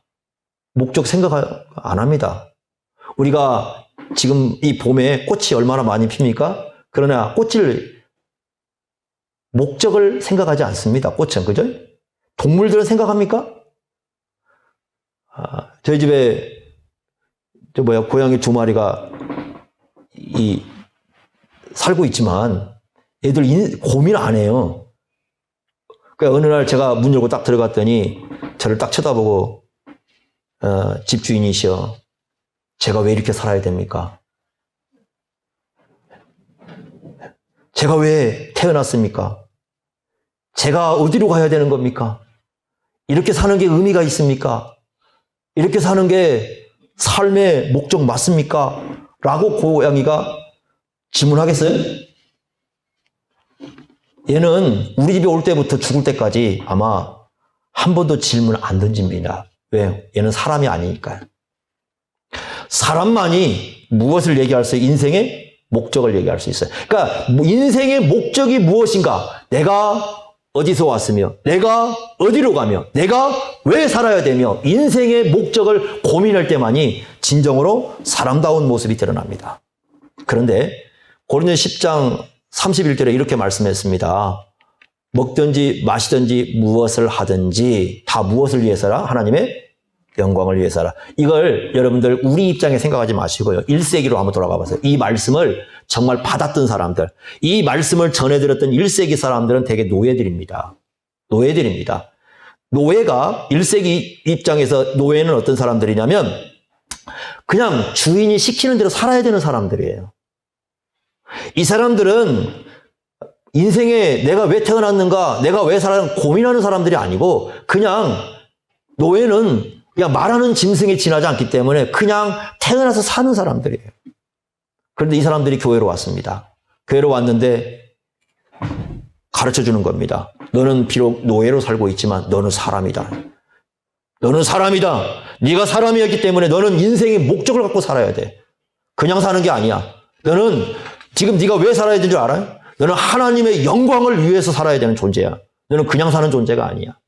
목적 생각 안 합니다. 우리가 지금 이 봄에 꽃이 얼마나 많이 핍니까? 그러나 꽃을 목적을 생각하지 않습니다. 꽃은 그죠? 동물들은 생각합니까? 저희 집에 고양이 2마리가 살고 있지만 애들 고민 안 해요. 그러니까 어느 날 제가 문 열고 딱 들어갔더니 저를 딱 쳐다보고 집주인이시여 제가 왜 이렇게 살아야 됩니까? 제가 왜 태어났습니까? 제가 어디로 가야 되는 겁니까? 이렇게 사는 게 의미가 있습니까? 이렇게 사는 게 삶의 목적 맞습니까? 라고 고양이가 질문하겠어요? 얘는 우리 집에 올 때부터 죽을 때까지 아마 한 번도 질문 안 던집니다. 왜요? 얘는 사람이 아니니까요. 사람만이 무엇을 얘기할 수 있어요? 인생의 목적을 얘기할 수 있어요. 그러니까 인생의 목적이 무엇인가? 내가 어디서 왔으며 내가 어디로 가며 내가 왜 살아야 되며 인생의 목적을 고민할 때만이 진정으로 사람다운 모습이 드러납니다. 그런데 고린도서 10장 31절에 이렇게 말씀했습니다. 먹든지 마시든지 무엇을 하든지 다 무엇을 위해서라? 하나님의 영광을 위해서라. 이걸 여러분들 우리 입장에 생각하지 마시고요. 1세기로 한번 돌아가 보세요. 이 말씀을 정말 받았던 사람들, 이 말씀을 전해들었던 1세기 사람들은 대개 노예들입니다. 노예들입니다. 노예가 1세기 입장에서 노예는 어떤 사람들이냐면 그냥 주인이 시키는 대로 살아야 되는 사람들이에요. 이 사람들은 인생에 내가 왜 태어났는가, 내가 왜 살아야 고민하는 사람들이 아니고 그냥 노예는 그냥 말하는 짐승에 지나지 않기 때문에 그냥 태어나서 사는 사람들이에요. 그런데 이 사람들이 교회로 왔습니다. 교회로 왔는데 가르쳐주는 겁니다. 너는 비록 노예로 살고 있지만 너는 사람이다. 너는 사람이다. 네가 사람이었기 때문에 너는 인생의 목적을 갖고 살아야 돼. 그냥 사는 게 아니야. 너는 지금 네가 왜 살아야 되는 줄 알아요? 너는 하나님의 영광을 위해서 살아야 되는 존재야. 너는 그냥 사는 존재가 아니야.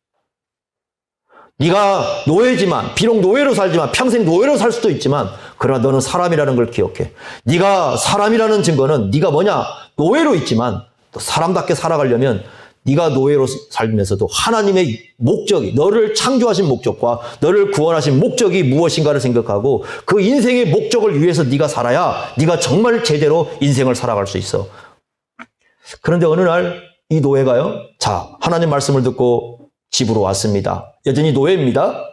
네가 노예지만, 비록 노예로 살지만 평생 노예로 살 수도 있지만 그러나 너는 사람이라는 걸 기억해. 네가 사람이라는 증거는 네가 뭐냐? 노예로 있지만 또 사람답게 살아가려면 네가 노예로 살면서도 하나님의 목적이, 너를 창조하신 목적과 너를 구원하신 목적이 무엇인가를 생각하고 그 인생의 목적을 위해서 네가 살아야 네가 정말 제대로 인생을 살아갈 수 있어. 그런데 어느 날 이 노예가요, 자, 하나님 말씀을 듣고 집으로 왔습니다. 여전히 노예입니다.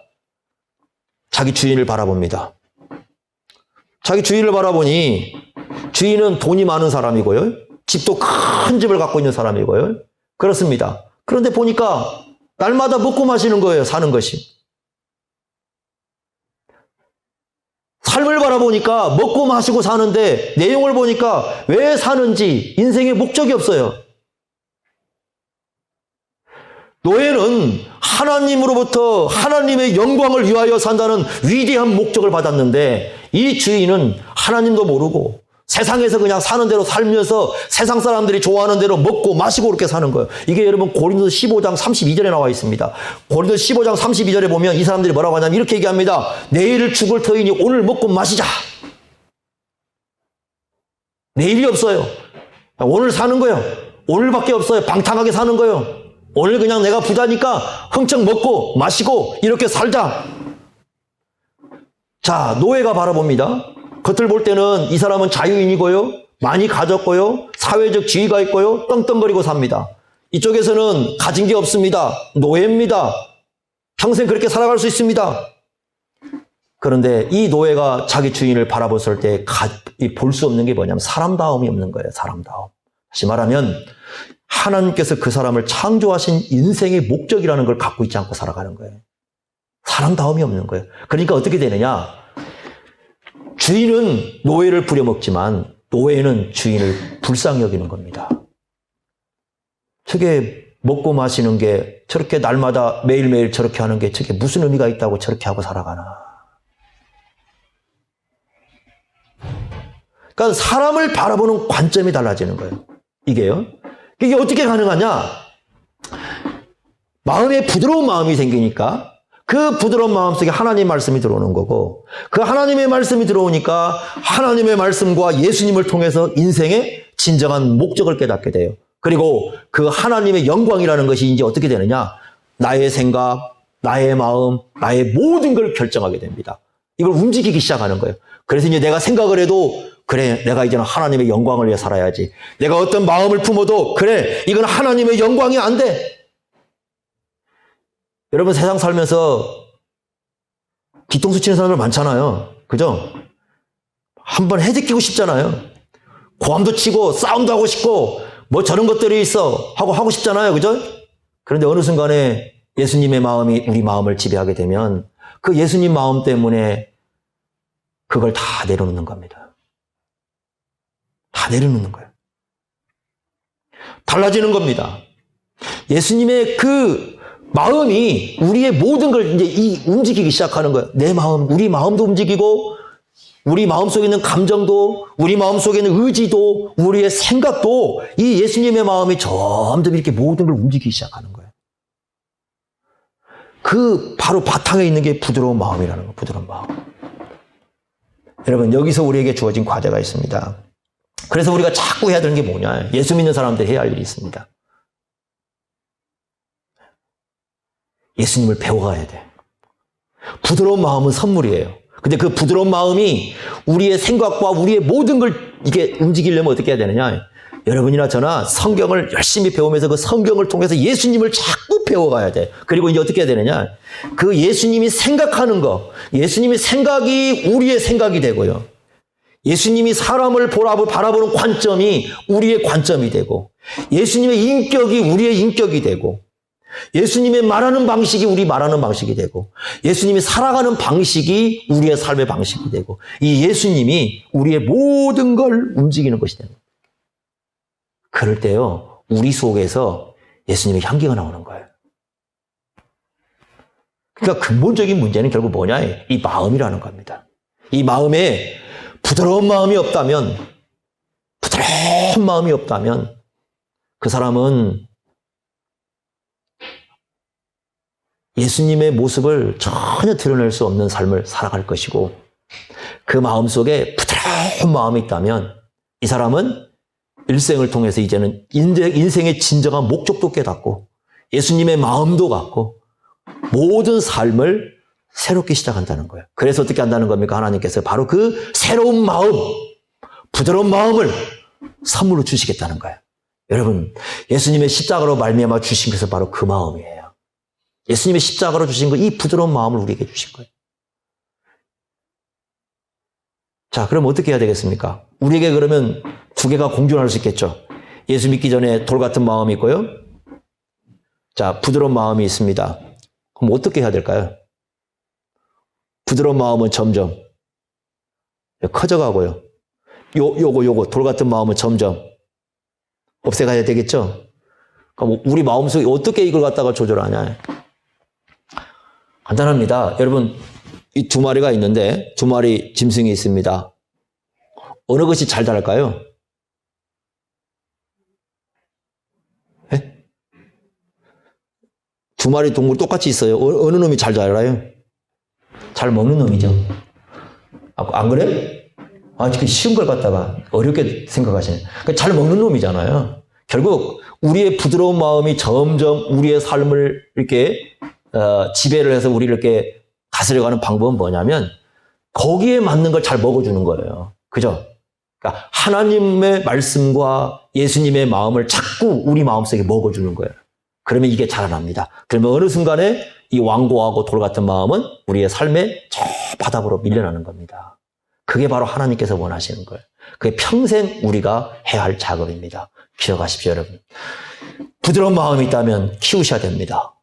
자기 주인을 바라봅니다. 자기 주인을 바라보니 주인은 돈이 많은 사람이고요. 집도 큰 집을 갖고 있는 사람이고요. 그렇습니다. 그런데 보니까 날마다 먹고 마시는 거예요. 사는 것이. 삶을 바라보니까 먹고 마시고 사는데 내용을 보니까 왜 사는지 인생의 목적이 없어요. 노예는 하나님으로부터 하나님의 영광을 위하여 산다는 위대한 목적을 받았는데 이 주인은 하나님도 모르고 세상에서 그냥 사는 대로 살면서 세상 사람들이 좋아하는 대로 먹고 마시고 그렇게 사는 거예요. 이게 여러분 고린도서 15장 32절에 나와 있습니다. 고린도서 15장 32절에 보면 이 사람들이 뭐라고 하냐면 이렇게 얘기합니다. 내일 죽을 터이니 오늘 먹고 마시자. 내일이 없어요. 오늘 사는 거예요. 오늘밖에 없어요. 방탕하게 사는 거예요. 오늘 그냥 내가 부자니까 흥청 먹고 마시고 이렇게 살자. 자, 노예가 바라봅니다. 겉을 볼 때는 이 사람은 자유인이고요. 많이 가졌고요. 사회적 지위가 있고요. 떵떵거리고 삽니다. 이쪽에서는 가진 게 없습니다. 노예입니다. 평생 그렇게 살아갈 수 있습니다. 그런데 이 노예가 자기 주인을 바라봤을 때 볼 수 없는 게 뭐냐면 사람다움이 없는 거예요. 사람다움. 다시 말하면 하나님께서 그 사람을 창조하신 인생의 목적이라는 걸 갖고 있지 않고 살아가는 거예요. 사람다움이 없는 거예요. 그러니까 어떻게 되느냐? 주인은 노예를 부려먹지만 노예는 주인을 불쌍히 여기는 겁니다. 저게 먹고 마시는 게 저렇게 날마다 매일매일 저렇게 하는 게 저게 무슨 의미가 있다고 저렇게 하고 살아가나. 그러니까 사람을 바라보는 관점이 달라지는 거예요. 이게요. 이게 어떻게 가능하냐? 마음에 부드러운 마음이 생기니까 그 부드러운 마음 속에 하나님의 말씀이 들어오는 거고 그 하나님의 말씀이 들어오니까 하나님의 말씀과 예수님을 통해서 인생의 진정한 목적을 깨닫게 돼요. 그리고 그 하나님의 영광이라는 것이 이제 어떻게 되느냐? 나의 생각, 나의 마음, 나의 모든 걸 결정하게 됩니다. 이걸 움직이기 시작하는 거예요. 그래서 이제 내가 생각을 해도 그래, 내가 이제는 하나님의 영광을 위해 살아야지. 내가 어떤 마음을 품어도 그래, 이건 하나님의 영광이 안 돼. 여러분 세상 살면서 뒤통수 치는 사람들 많잖아요. 그죠? 한번 해제끼고 싶잖아요. 고함도 치고 싸움도 하고 싶고 뭐 저런 것들이 있어 하고 싶잖아요. 그죠? 그런데 어느 순간에 예수님의 마음이 우리 마음을 지배하게 되면 그 예수님 마음 때문에 그걸 다 내려놓는 겁니다. 다 내려놓는 거예요. 달라지는 겁니다. 예수님의 그 마음이 우리의 모든 걸 이제 움직이기 시작하는 거예요. 내 마음, 우리 마음도 움직이고, 우리 마음 속에 있는 감정도, 우리 마음 속에 있는 의지도, 우리의 생각도 이 예수님의 마음이 점점 이렇게 모든 걸 움직이기 시작하는 거예요. 그 바로 바탕에 있는 게 부드러운 마음이라는 거예요. 부드러운 마음. 여러분, 여기서 우리에게 주어진 과제가 있습니다. 그래서 우리가 자꾸 해야 되는 게 뭐냐? 예수 믿는 사람들이 해야 할 일이 있습니다. 예수님을 배워가야 돼. 부드러운 마음은 선물이에요. 근데 그 부드러운 마음이 우리의 생각과 우리의 모든 걸 이게 움직이려면 어떻게 해야 되느냐? 여러분이나 저나 성경을 열심히 배우면서 그 성경을 통해서 예수님을 자꾸 배워가야 돼. 그리고 이제 어떻게 해야 되느냐? 그 예수님이 생각하는 거, 예수님의 생각이 우리의 생각이 되고요. 예수님이 사람을 바라보는 관점이 우리의 관점이 되고, 예수님의 인격이 우리의 인격이 되고, 예수님의 말하는 방식이 우리 말하는 방식이 되고, 예수님이 살아가는 방식이 우리의 삶의 방식이 되고, 이 예수님이 우리의 모든 걸 움직이는 것이 되는 거예요. 그럴 때요, 우리 속에서 예수님의 향기가 나오는 거예요. 그러니까 근본적인 문제는 결국 뭐냐? 이 마음이라는 겁니다. 이 마음에 부드러운 마음이 없다면, 그 사람은 예수님의 모습을 전혀 드러낼 수 없는 삶을 살아갈 것이고, 그 마음 속에 부드러운 마음이 있다면 이 사람은 일생을 통해서 이제는 인생의 진정한 목적도 깨닫고 예수님의 마음도 갖고 모든 삶을 새롭게 시작한다는 거예요. 그래서 어떻게 한다는 겁니까? 하나님께서 바로 그 새로운 마음, 부드러운 마음을 선물로 주시겠다는 거예요. 여러분, 예수님의 십자가로 말미암아 주신 것은 바로 그 마음이에요. 예수님의 십자가로 주신 거, 이 부드러운 마음을 우리에게 주신 거예요. 자, 그럼 어떻게 해야 되겠습니까? 우리에게 그러면 두 개가 공존할 수 있겠죠. 예수 믿기 전에 돌 같은 마음이 있고요. 자, 부드러운 마음이 있습니다. 그럼 어떻게 해야 될까요? 부드러운 마음은 점점 커져가고요. 요거 돌 같은 마음은 점점 없애가야 되겠죠? 그럼 우리 마음속에 어떻게 이걸 갖다가 조절하냐? 간단합니다. 여러분, 이 두 마리가 있는데 두 마리 짐승이 있습니다. 어느 것이 잘 자랄까요? 네? 두 마리 동물 똑같이 있어요. 어느 놈이 잘 자라요? 잘 먹는 놈이죠. 안 그래요? 그 쉬운 걸 갖다가 어렵게 생각하시네. 잘 먹는 놈이잖아요. 결국 우리의 부드러운 마음이 점점 우리의 삶을 이렇게 지배를 해서 우리를 이렇게 다스려가는 방법은 뭐냐면 거기에 맞는 걸 잘 먹어주는 거예요. 그죠? 그러니까 하나님의 말씀과 예수님의 마음을 자꾸 우리 마음속에 먹어주는 거예요. 그러면 이게 자라납니다. 그러면 어느 순간에 이 완고하고 돌 같은 마음은 우리의 삶의 저 바닥으로 밀려나는 겁니다. 그게 바로 하나님께서 원하시는 거예요. 그게 평생 우리가 해야 할 작업입니다. 기억하십시오, 여러분. 부드러운 마음이 있다면 키우셔야 됩니다.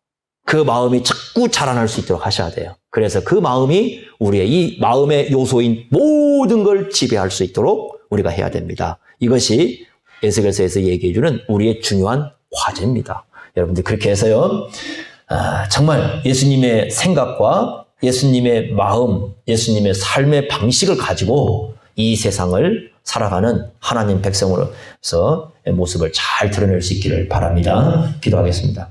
그 마음이 자꾸 자라날 수 있도록 하셔야 돼요. 그래서 그 마음이 우리의 이 마음의 요소인 모든 걸 지배할 수 있도록 우리가 해야 됩니다. 이것이 에스겔서에서 얘기해주는 우리의 중요한 과제입니다. 여러분들 그렇게 해서요, 정말 예수님의 생각과 예수님의 마음, 예수님의 삶의 방식을 가지고 이 세상을 살아가는 하나님 백성으로서 모습을 잘 드러낼 수 있기를 바랍니다. 기도하겠습니다.